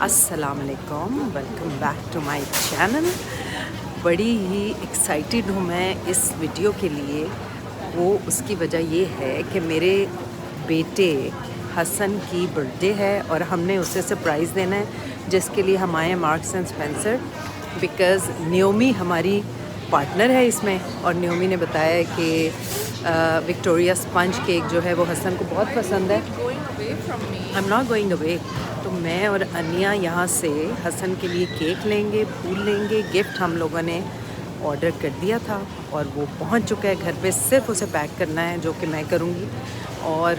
अस्सलामुअलैकुम, welcome back to my channel. बड़ी ही एक्साइटेड हूँ मैं इस वीडियो के लिए। वो उसकी वजह ये है कि मेरे बेटे हसन की बर्थडे है और हमने उसे सरप्राइज़ देना है, जिसके लिए हम आए हैं मार्क्स एंड स्पेंसर। बिकॉज़ न्योमी हमारी पार्टनर है इसमें, और न्योमी ने बताया है कि विक्टोरिया स्पंज केक जो है वो हसन को बहुत पसंद है। I am not going away. तो मैं और अनिया यहाँ से हसन के लिए केक लेंगे, फूल लेंगे। गिफ्ट हम लोगों ने ऑर्डर कर दिया था और वो पहुँच चुका है घर पे। सिर्फ उसे पैक करना है, जो कि मैं करूँगी, और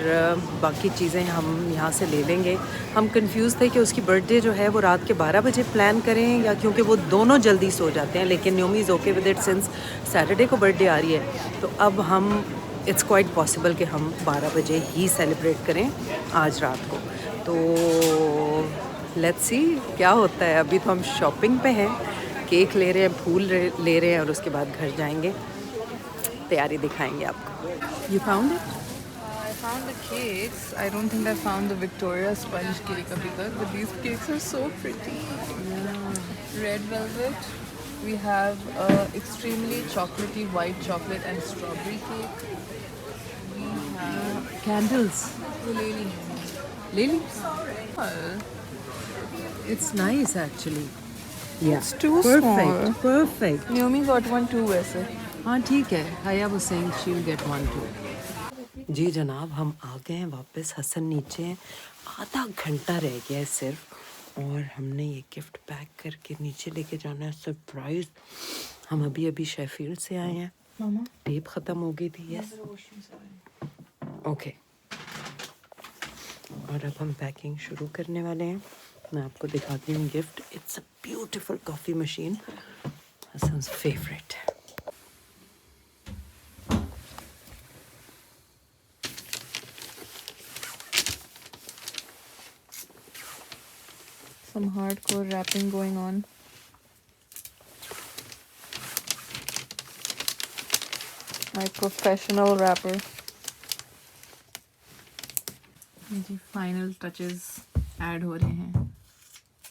बाकी चीज़ें हम यहाँ से ले लेंगे। हम कंफ्यूज थे कि उसकी बर्थडे जो है वो रात के 12 बजे प्लान करें, या क्योंकि वो दोनों जल्दी सो जाते हैं। लेकिन Naomi is okay with it since Saturday को बर्थडे आ रही है। तो अब हम इट्स क्वाइट पॉसिबल कि हम 12 बजे ही सेलिब्रेट करें आज रात को। तो लेट्स सी क्या होता है। अभी तो हम शॉपिंग पे हैं, केक ले रहे हैं, फूल ले रहे हैं, और उसके बाद घर जाएंगे, तैयारी दिखाएंगे आपको। You found it? I found the cakes. I don't think I found the Victoria sponge cake abhi tak, but these cakes are so pretty. Yeah. Red velvet. We have extremely chocolatey white chocolate and strawberry cake. We have Candles. lily. Lilies. It's nice actually. Yeah. It's too Perfect. small. Perfect. Naomi got one too वैसे. हाँ ठीक है। Haya was saying she'll get one too. जी जनाब, हम आ गए हैं वापस। हसन नीचे हैं, आधा घंटा रह गया है सिर्फ, और हमने ये गिफ्ट पैक करके नीचे लेके जाना है। सरप्राइज। हम अभी शेफील्ड से आए हैं। मामा टेप ख़त्म हो गई थी। Yes okay. और अब हम पैकिंग शुरू करने वाले हैं। मैं आपको दिखाती हूँ gift. It's a beautiful coffee machine, Hasan's favourite. Some hardcore wrapping going on. My professional wrapper. जी फाइनल टचेस ऐड हो रहे हैं।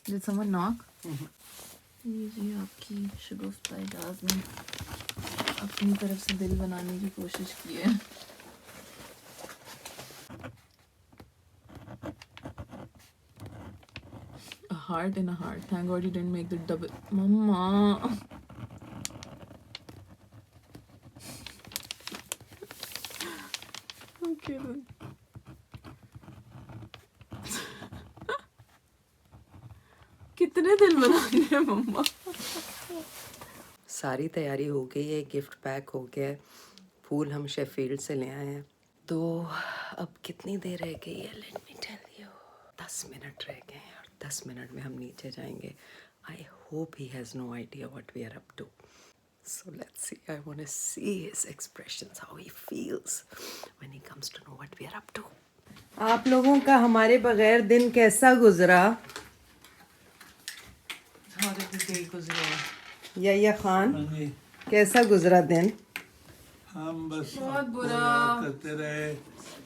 Did someone knock? ये जी आपकी शगुफ्ता एजाज ने अपनी तरफ से दिल बनाने की कोशिश की है। A heart in a heart. Thank God you didn't make the double. Mama. Okay then. कितने दिल बनाने हैं मम्मा? सारी तैयारी हो गई है, गिफ्ट पैक हो गया है, फूल हम शेफील्ड से ले आए हैं। तो अब कितनी देर रह गई है? Let me tell you, 10 minute रह गए हैं, और 10 मिनट में हम नीचे जाएंगे। I hope he has no idea what we are up to. So let's see. I want to see his expressions, how he feels when he comes to know what we are up to. आप लोगों का हमारे बगैर दिन कैसा गुजरा? या खान, कैसा गुजरा दिन? हम बस बहुत बुरा करते रहे,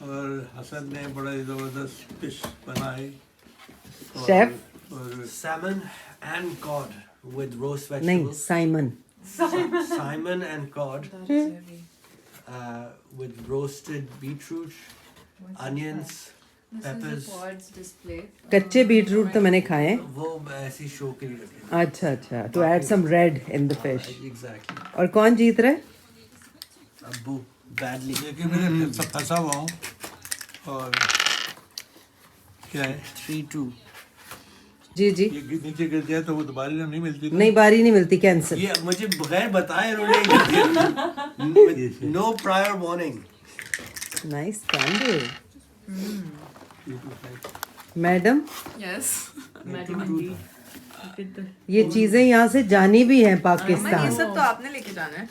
और हसन ने बड़ा ज़बरदस्त फिश बनाई। शेफ और Salmon and cod with roast नहीं, vegetables. Simon Salmon and cod with roasted beetroot, onions, peppers. कच्चे बीटरूट तो मैंने खाए हैं। वो ऐसी शो के लिए रखे। अच्छा अच्छा, to add some red in the fish. Exactly. और कौन जीत रहा है? अब्बू badly. लेकिन मैं सब फंसा हुआ हूँ। और क्या है? 3-2. जी जी। ये नीचे गिर जाए तो वो दोबारा नहीं मिलती ना? नहीं, बारी नहीं मिलती, कैंसिल। ये मुझे बगैर बताए उन्होंने no prior warning. Nice candle madam. Yes. ये चीजें यहाँ से जानी भी हैं ये पाकिस्तान। सब तो आपने लेके जाना है।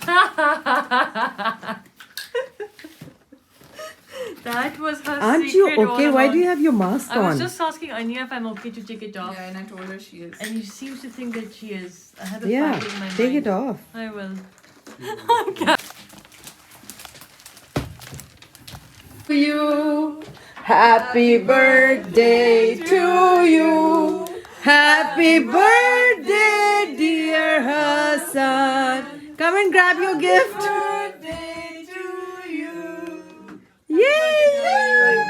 That was her Aren't secret you all okay? Why do you along. have your mask I was on? just asking Anya if I'm okay to take it off. Yeah, and I told her she is. And she seems to think that she is. I had a Yeah, fight in my take mind. it off. I will. You, happy birthday to you. Happy birthday, dear Hassan. Come and grab your gift. Birthday to you. Yay!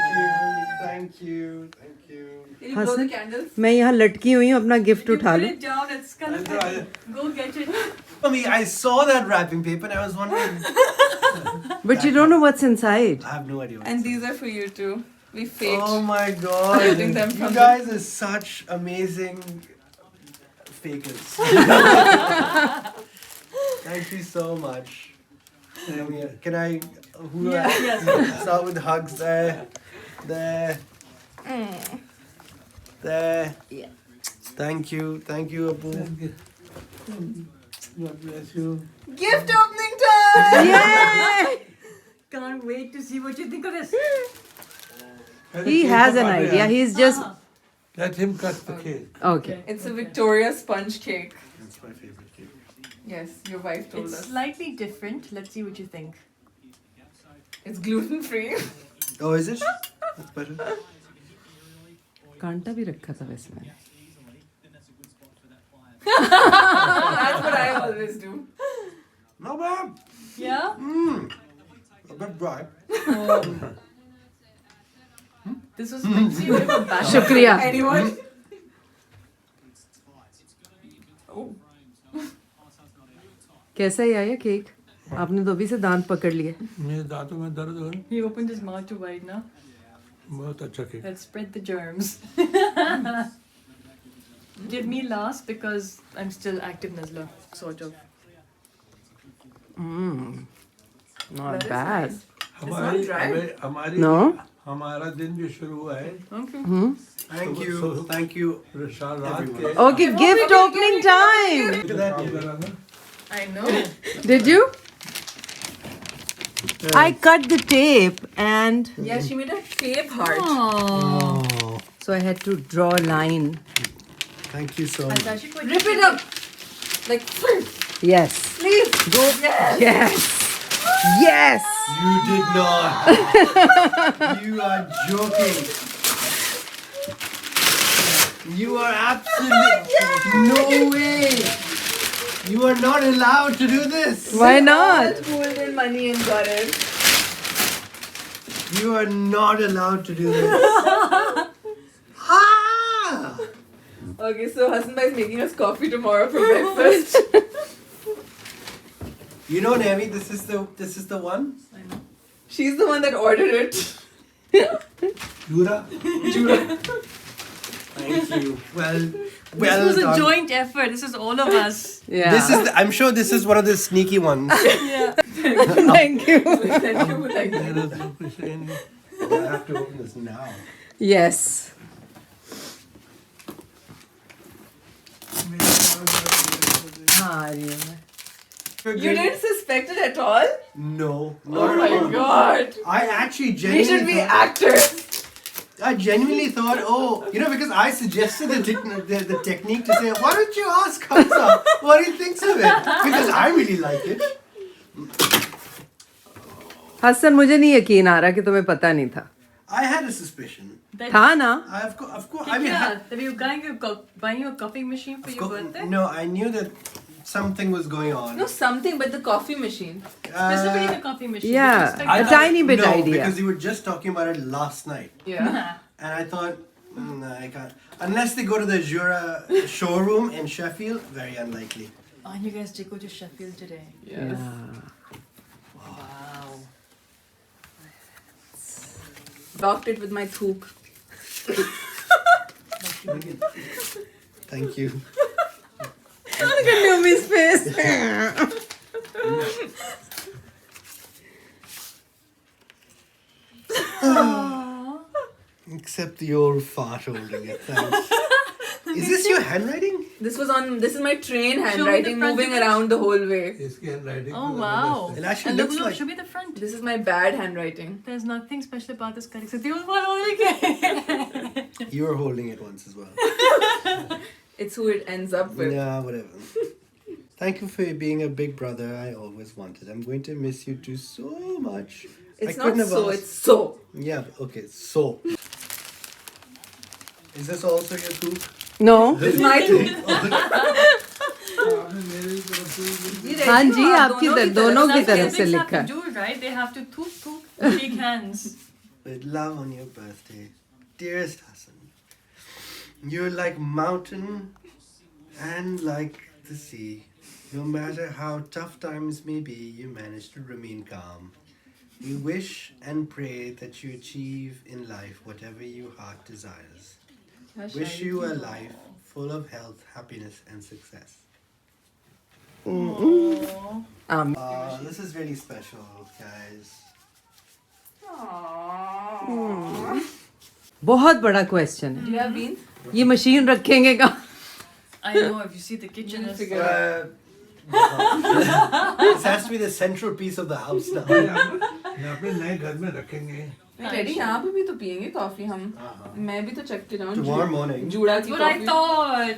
Thank you. Thank you. Can you blow the candles? मैं यहाँ लटकी हुई हूँ, अपना gift उठा Put लूँ. it down, it's gonna go get it. I mean, I saw that wrapping paper and I was wondering. But you don't know what's inside. I have no idea. And these are for you too. We faked. Oh my god. Getting them You from guys are such amazing fakers. Thank you so much. Can I who do I start with hugs there? There. There. Yeah. Thank you, Abu. God bless you. Gift opening time! Yay! Can't wait to see what you think of this. He has an idea. He's just Let him cut the cake. okay. It's a Victoria sponge cake. That's my favorite cake. Yes, your wife told It's us. slightly different. Let's see what you think. It's gluten free. Oh, is it? That's better. कांटा भी रखा था वैसे मैंने. That's what I always do. Not bad. Yeah? A bit dry. This was meant to be a bit of a bash. शुक्रिया. Anyone? कैसा ही आया cake? आपने तो अभी से दांत पकड़ लिए. मेरे दांतों में दर्द हो रहा है. He opened his mouth too wide now. बहुत अच्छा cake. Let's spread the germs. Give me last because I'm still active Nazla, sort of. Not That is bad. nice. हमारी dry. हमारी No? हमारा दिन भी शुरू हुआ है. Okay. Thank you. Thank you. रात के. Okay, gift opening time. Look at that. जरा ना. I know. Did you? I cut the tape and Yeah, she made a shape heart. Oh, so I had to draw a line. thank you so It's much. actually quite Rip it up. Like, Yes. please. Go. Yes. Yes. Yes. You did not. You are joking. You are absolutely no way. You are not allowed to do this. Why not? All pooled in money and got it. You are not allowed to do this. Ah! Okay, so Hassan bhai is making us coffee tomorrow for breakfast. You know, Nami, this is the one. She's the one that ordered it. Jura. Thank you. Well This was a done. joint effort. This is all of us. Yeah. This is. I'm sure this is one of the sneaky ones. Yeah. Thank you. Thank you. Like, मेरा तो कुछ है नहीं. I have to open this now. Yes. हाँ ये है. you didn't suspect it at all? No. Oh Not my at all. god. I actually We genuinely. should be thought- actors. I genuinely thought, oh, because I suggested the technique to say, why don't you ask Hamza what he thinks of it? Because I really like it. Hasan मुझे नहीं यकीन आ रहा कि तुम्हें पता नहीं था. I had a suspicion. था ना? Of course. I mean, Have you buying you a coffee machine for your birthday? no, I knew that something was going on. No, something, but the coffee machine. Specifically the coffee machine. Yeah, You expect a that. tiny bit no, idea. because you were just talking about it last night. Yeah. And I thought, no, I can't. Unless they go to the Jura showroom in Sheffield, very unlikely. Oh, you guys did go to Sheffield today. Yes. Wow. Locked it with my thook. Thank you. Look at Numi's face. Except the old fart holding it. Thanks. Is this your handwriting? This is my train me the handwriting front moving of it. around the whole way. इसकी handwriting. Oh wow. It actually And looks look, like. show me the front. This is my bad handwriting. There's nothing special about this card except the old one only. You were holding it once as well. It's who it ends up with. Nah, whatever. Thank you for being a big brother I always wanted. I'm going to miss you two so much. It's I not couldn't have so, asked- it's so. Yeah, okay, so. Is this also your tooth? No. It's my thing. हाँ जी, आपकी दोनों की तरफ से Siblings लिखा have है. to do, right? They have to shake hands. With love on your birthday, dearest Hassan. You're like mountain and like the sea. No matter how tough times may be, you manage to remain calm. We wish and pray that you achieve in life whatever your heart desires. Wish you a life full of health, happiness, and success. This is really special, guys. बहुत बड़ा question है. Do you have beans? ये machine रखेंगे कहाँ? I know, if you see the kitchen is... This has to be the central piece of the house now. ये अपने नए घर में रखेंगे. डैडी यहाँ पे भी तो पियेंगे कॉफी हम. मैं भी तो चेक के जाऊँ. Tomorrow morning. जूड़ा की That's what I coffee. thought.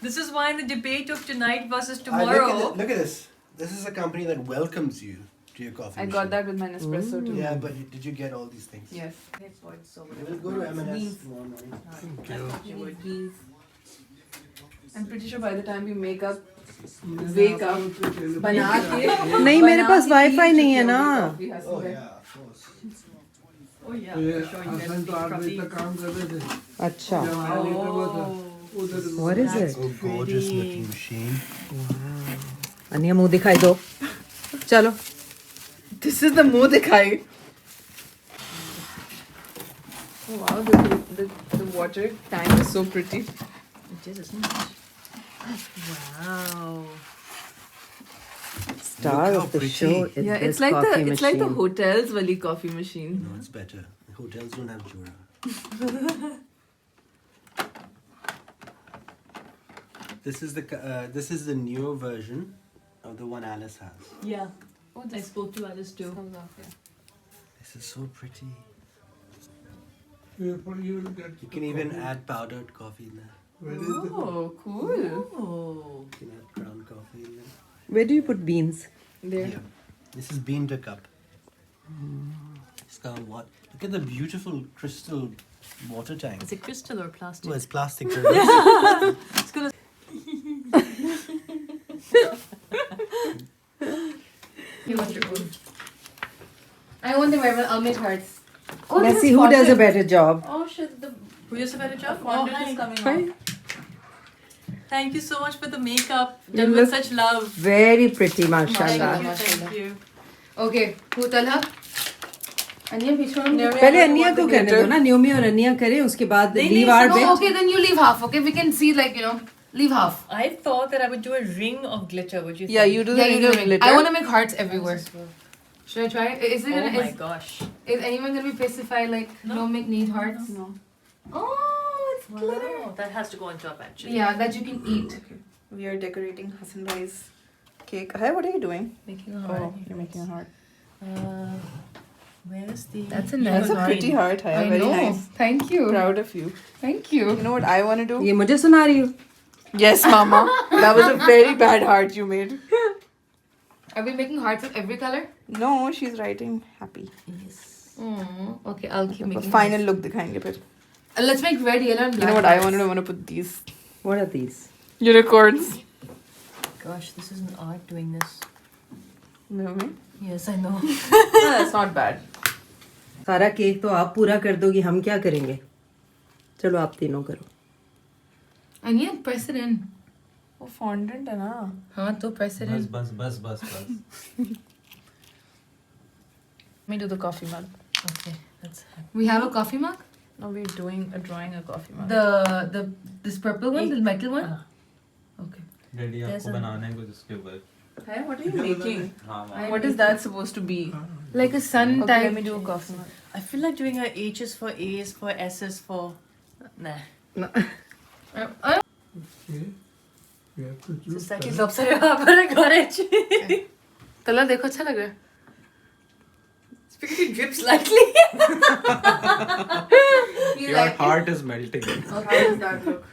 This is why in the debate of tonight versus Look tomorrow... at this. This is a company that welcomes you to your coffee I machine. got that with my Nespresso too. Yeah, but did you get all these things? Yes. We'll go to M&S tomorrow morning. Beans. I'm pretty sure by the time we wake up, wake up, बना के नहीं, मेरे पास wifi नहीं है ना. coffee has Oh to be. yeah, of course. Oh yeah, तो ये for sure you guys Hasan तो speak 8 बजे properly. तक काम कर रहे थे. अच्छा. जब हमारा लीटर हुआ था, उधर What is it? Oh, gorgeous looking machine. अनिया मुंह दिखाई दो. चलो. This is the मुंह दिखाई. Oh, wow, the water tank is so pretty. It is, isn't it? Wow. Star Look of how the pretty. show is Yeah, this it's like coffee the machine. hotels wali coffee machine. No, it's better. Hotels don't have Jura. This is the newer version of the one Alice has. Yeah. I spoke to Alice too. This is so pretty. you will get. You can even add powdered coffee in there. Where is the Oh, cool. Oh. You can add ground coffee in there. Where do you put beans? There. Yeah. This is bean to cup. It's got what? Look at the beautiful crystal water tank. Is it crystal or plastic? Well, it's plastic. It's gonna... You want your own? I want the red. I'll make hearts. Oh, Let's this see is who does a fondant. better job. Oh shit! The Who does a better job? fondant hi. is coming Hi. off. Thank you so much for the makeup. You Done with look such love. Very pretty, mashallah. Thank you. Okay, who Talha? Aniya, which one? पहले अनिया को कहने दो ना. न्योमी और अनिया करें, उसके बाद नहीं, leave नहीं, our No, bit. okay, then you leave half. Okay, we can see leave half. I thought that I would do a ring of glitter. Would you? Yeah, think? you do Yeah, the you ring do of it. glitter. I want to make hearts everywhere. Should I try it? Is it Oh gonna? my gosh. Is anyone gonna be pissed if I No. make need hearts? No. Oh, it's glitter. Wow, that has to go on top actually. Yeah, that you can eat. We are decorating Hassan Bhai's cake. Hi, what are you doing? Making a heart. Oh, you're making a heart. Where's the? That's a That's a pretty heart. Hi, I very know. nice. Thank you. Proud of you. Thank you. You know what I want to do? ये मुझे सुना रही हो? Yes, Mama. That was a very bad heart you made. Are we making hearts of every color? No, she's writing happy. Yes. Okay, I'll keep making. Final look दिखाएंगे फिर. Let's make red, yellow, and black. You know what I hearts. want to do? I want to put these What are these? unicorns. Gosh, this is an art doing this. You know me? Yes, I know. That's not bad. सारा cake तो आप पूरा कर दोगी, हम क्या करेंगे? चलो आप तीनों करो. And yeah, press it in. वो fondant है ना. हाँ तो press it in. बस. Let me do the coffee mug. Okay, that's. We have a coffee mug. No, we're drawing a coffee mug. This purple one, the metal one. Okay. Daddy There's आपको a- बनाना है कुछ उसके ऊपर. Hey, what are you making? हाँ What is that supposed to be? Like a sun Okay, type. let me do a coffee mug. I feel like doing a H's for A's for S's for. Nah. You have to choose Just like color. he's upside down, but I got it. तला देखो अच्छा लग रहा है. Because it drips slightly. You Your like it? heart is melting. How does that look?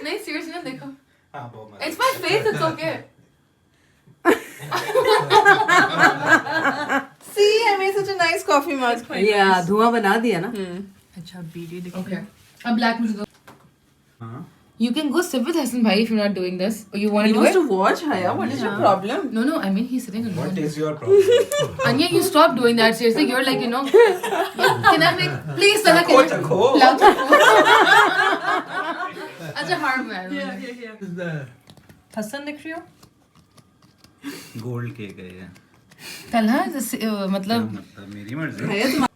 नहीं seriously ना देखो. हाँ बहुत मजा. It's my face. It's okay. See, I made such a nice coffee mug. या धुआं बना दिया ना. अच्छा बीड़ी दिख Okay. अब black मुझे दो. You can go sit with Hassan bhai if you're not doing this. Or you want He to do wants it? to watch Haya. What is your problem? No, no. I mean, he's sitting alone. What is your problem? Anya, you stop doing that. Seriously, you're like, you know. Can I make? Please, Salah, can I? Chakho. Loud Acha, hard man. Is the Hasan दिख रही हो? Gold cake है ये Talha, मतलब. मतलब मेरी मर्जी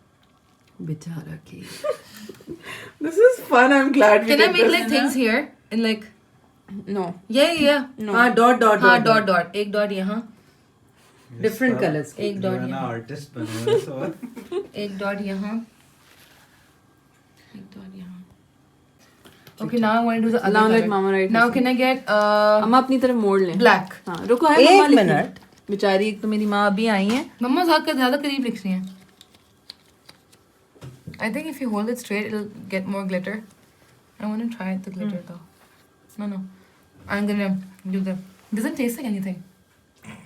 बेचारा की. This is fun. I'm glad we Can I did make this. like things here and like? No. Yeah. हाँ dot हाँ dot. एक dot यहाँ. Different colors. एक dot ना यहाँ. आर्टिस्ट बने हो सो एक dot यहाँ. एक dot यहाँ. Okay, now I want to do the other Now color. let Mama write. Now can I get अम्मा अपनी तरफ मोड़ लें. black? हाँ रुको है एक मम्मा लिखी. मिनट. बेचारी एक तो मेरी माँ अभी आई हैं. मम्मा ज़्यादा करीब लिख रही हैं. I think if you hold it straight, it'll get more glitter. I want to try the glitter though. No. I'm gonna do the. Doesn't taste like anything.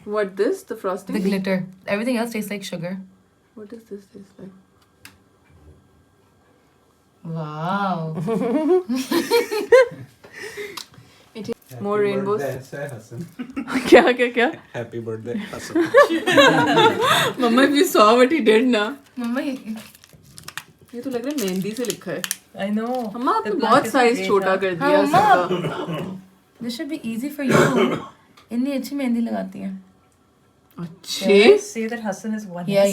What this? The frosting? The glitter. Everything else tastes like sugar. What does this taste like? Wow. More rainbows. Hasan क्या? Happy birthday Hasan Mama, if you saw what he did ना. मम्मा ये तो लग रहा है मेहंदी से लिखा है. I know. अम्मा आपने बहुत साइज छोटा कर दिया हाँ, सबका. This should be easy for you. इतनी अच्छी मेहंदी लगाती हैं. अच्छे. Say that Hassan is one. Yeah.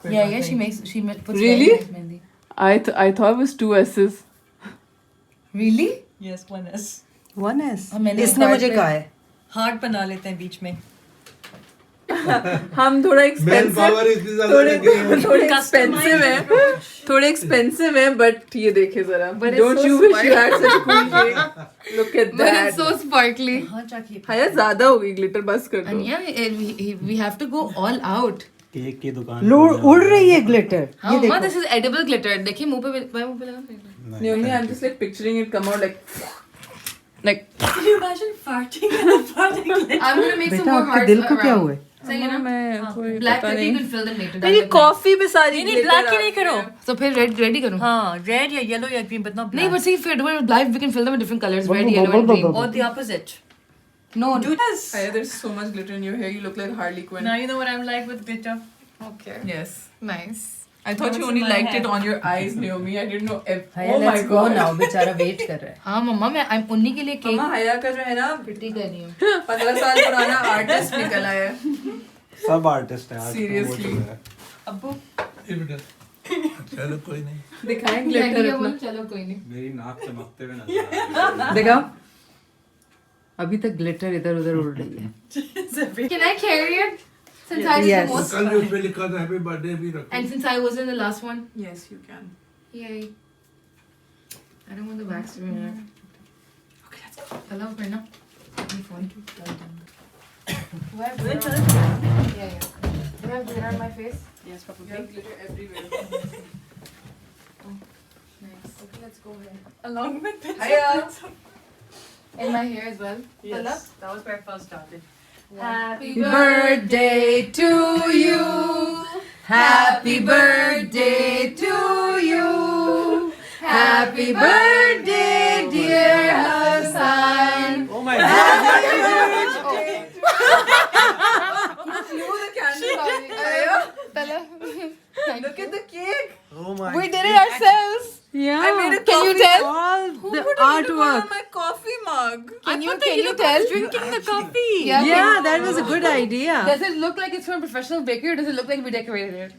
She puts Really? very nice mehendi. I thought it was 2 S's. Really? Yes, one is. One is. और मैंने इसने एक मुझे बार कहा है. Heart बना लेते हैं बीच में. हम थोड़ा मैन पावर एक्सपेंसिव इतनी ज्यादा लग रही है. थोड़े एक्सपेंसिव है बट ये देखे जरा. But it's Don't so you wish you had such cool cake? Look at But it's that. so sparkly. हाँ जाके. हाया ज्यादा हो गई ग्लिटर बस कर दो. And yeah, we have to go all out. Cake की दुकान उड़ रही है ग्लिटर. हाँ मम्मा, this is edible glitter. देखिए मुंह पे लगा. No, I'm just like picturing it come out like Can you imagine farting and a farting glitter? I'm gonna make some बेटा more आपके hearts दिल को क्या around. हुआ है? सही है ना? मैं कोई Black पता glitter, you नहीं. can fill them later. ये कॉफी पे सारी नहीं black ही नहीं करो. So फिर ready करूँ? हाँ red या yellow या green but not नहीं, black. but see, if we do it with live, we can fill them with different colors. Red, yellow, and green. Or the opposite. No, Do this. Haya, there's so much glitter in your hair. You look like Harley Quinn. Now you know what I'm like with glitter. Okay. Yes. Nice. I thought you What's only in my liked hair? it on your eyes, Naomi. I didn't know. हाया Oh my let's go god. now. बेचारा wait कर रहा है. हाँ मम्मा, मैं उन्हीं के लिए केक मम्मा हया का जो है ना पिटी कर रही हूँ. 15 साल पुराना आर्टिस्ट निकल आया है. सब आर्टिस्ट हैं आज Seriously. अब्बू. ये बेटा चलो कोई नहीं. दिखाएं ग्लिटर अपना. चलो कोई नहीं. मेरी नाक चमकते हुए नजर आ देखा. अभी तक ग्लिटर इधर उधर उड़ रही है. Can I carry it? Since I did Yes. the most. कल भी उसमें लिखा था हैप्पी बर्थडे भी रखो. And since I was in the last one. Yes, you can. Yay. I don't want the wax to be in it. Okay, let's go. Hello, Prerna. My phone. Do I have glitter? Yeah. Do I have glitter on my face? Yes, You probably. have glitter everywhere. Nice. Okay, let's go ahead. Along with it. Haya. In my hair as well. Yes. That was where I first started. Happy Birthday to you. Happy birthday to you. Happy birthday, dear Hassan. Oh my god. Blew the candle. Haya, look at the cake. Oh my. We did it ourselves. Yeah. I made a Can you coffee. tell? all Who the put a unicorn artwork. on my coffee mug? Can you tell? Drinking the coffee. Yeah, that was a good idea. Does it look like it's from a professional bakery or does it look like we decorated it?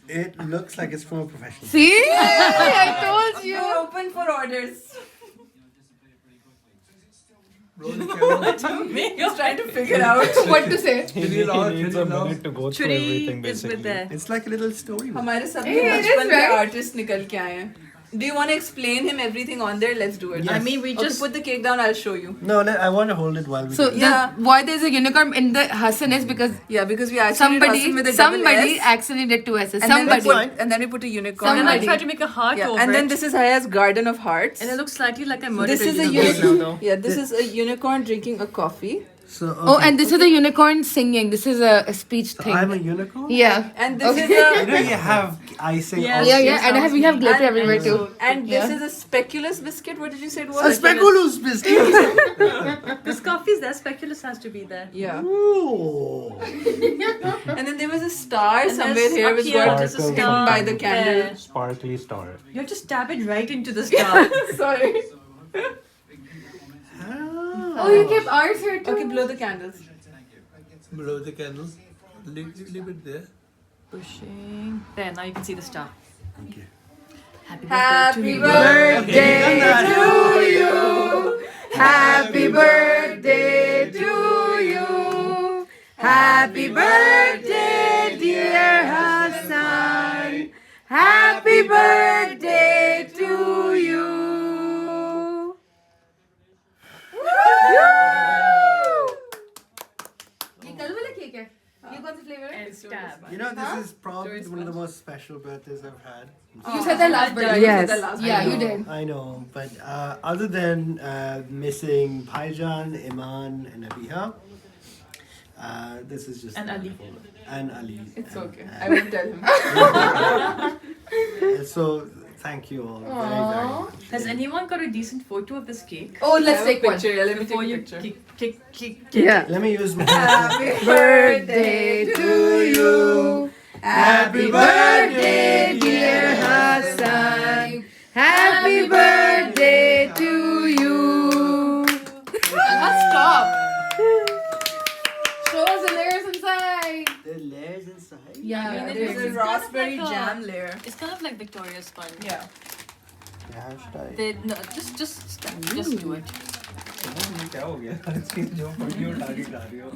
It looks like it's from a professional. See? I told you. You're open for orders. Roll the camera. He's trying to figure out. What to say? Chili law, He needs chili a law. minute to go through Churi everything is with basically. the. It's like a little story. हमारे सबके Hey, it is बचपन के right. Artist निकल के आए हैं. Do you want to explain him everything on there? Let's do it. Yes. I mean, we Okay, just. put the cake down. I'll show you. No, I want to hold it while we So do it. Yeah. why there's a unicorn in the Hassan is because Yeah, because we actually did Hassan with a double somebody S, accidentally did 2 S's. and Somebody. then we put a unicorn. And I Somebody. tried to make a heart Yeah, over and then it. this is Haya's garden of hearts. And it looks slightly like I murdered This is a unicorn now, unicorn. though. Yeah, this is a unicorn drinking a coffee. So Oh, and this is a unicorn singing. This is a speech thing. I'm a unicorn. Yeah. And this is You know you have icing. Yes. on- Yeah, and we have glitter everywhere too. and this Yeah. is a speculous biscuit. What did you say it A was? speculous biscuit. This coffee is there. Speculous has to be there. Yeah. Ooh. And then there was a star And somewhere there's here up which here, got there's a Sparkle star by the candle. there. Sparkly star. You have to stab it right into the star. Sorry. Oh, you kept ours here too. Okay, blow the candles. Blow the candles. Leave it there. Pushing. There, now you can see the star. Okay. Happy birthday to you. Happy birthday to you. Happy birthday, dear Hassan. Happy birthday to you. ये कल वाला cake है ये कौन सा flavour है And stab. You know, this is probably one of the most special birthdays I've had. You said that last birthday. Yes. Yeah, you did. I know, but other than missing Bhaijan, Iman, and Abiha, this is just And Ali. wonderful. And Ali. It's and- okay. and- I won't tell him. So thank you all very, very much. Has anyone got a decent photo of this cake? Oh, let's take one. picture. Let me Before take a you picture. kick. Yeah. Let me use my Happy birthday to you. Happy birthday, dear Hassan. Happy birthday to you. Stop. Show us the layers inside. the layers inside. Yeah, it there is is. a raspberry like a- jam layer. It's kind of like Victoria sponge. Yeah. Yeah, should I? They, no, just do it. क्या हो गया? जो पड़ी उठा के खा रही हो।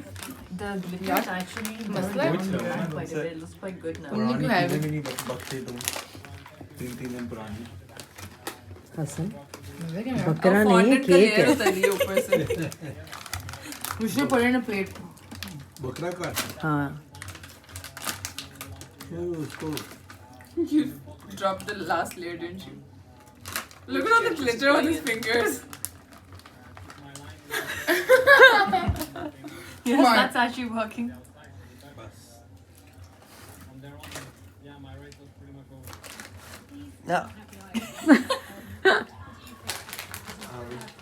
The glitter is actually Masala? Good लगा ना quite a तुमसे। bit. It looks quite good now. Only पुरानी to have चीजें भी नहीं बख्शे तुम। 3 दिन पुरानी। हसन Fondant बकरा नहीं है, केक है. उतरी है ऊपर से. We should put it in a plate. बकरा का हाँ. उसको You dropped the last layer, didn't you? Look at all the glitter on his fingers. Yes, that's actually working. No.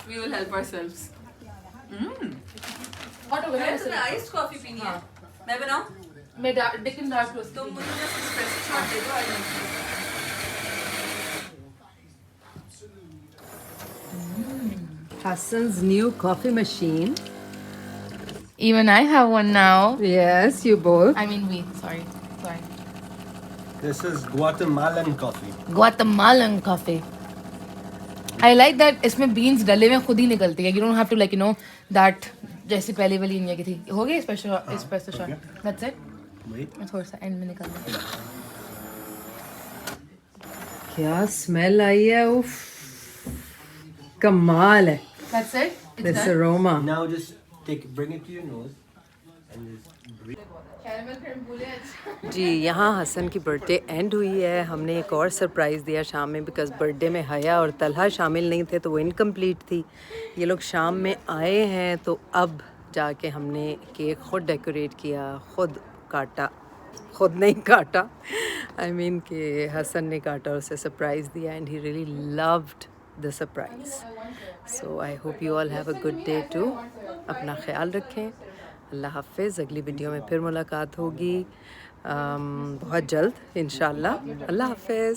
We will help ourselves. Hot हो गया है मैंने ice coffee पीनी है. मैं बनाऊं? मैं Dickens dark roast. तुम मुझे बस espresso shot दे दो. I don't know. Hassan's new coffee machine. Even I have one now. Yes, you both. I mean we. Sorry. This is Guatemalan coffee. Guatemalan coffee. I like that इसमें beans डले हुए खुद ही निकलती है. You don't have to like that जैसे पहले वाली India की थी. हो गया espresso shot. That's it. Wait. मैं थोड़ा सा end में निकाल दूँ. क्या smell आई है. उफ. कमाल है. That's it. It's This done. aroma. Now just bring it to your nose and just breathe. Caramel crème brulee अच्छा. जी यहाँ हसन की बर्थडे एंड हुई है. हमने एक और सरप्राइज़ दिया शाम में बिकॉज़ बर्थडे में हया और तलहा शामिल नहीं थे तो वो इनकम्प्लीट थी. ये लोग शाम में आए हैं तो अब जाके हमने केक ख़ुद डेकोरेट किया, ख़ुद काटा, ख़ुद नहीं काटा. आई मीन कि हसन ने काटा और उसे सरप्राइज़ दिया and he really loved the surprise. So I hope you all have a good day too. अपना ख्याल रखें. अल्लाह हाफ़िज़. अगली वीडियो में फिर मुलाकात होगी बहुत जल्द इंशाल्लाह. अल्लाह हाफ़िज़.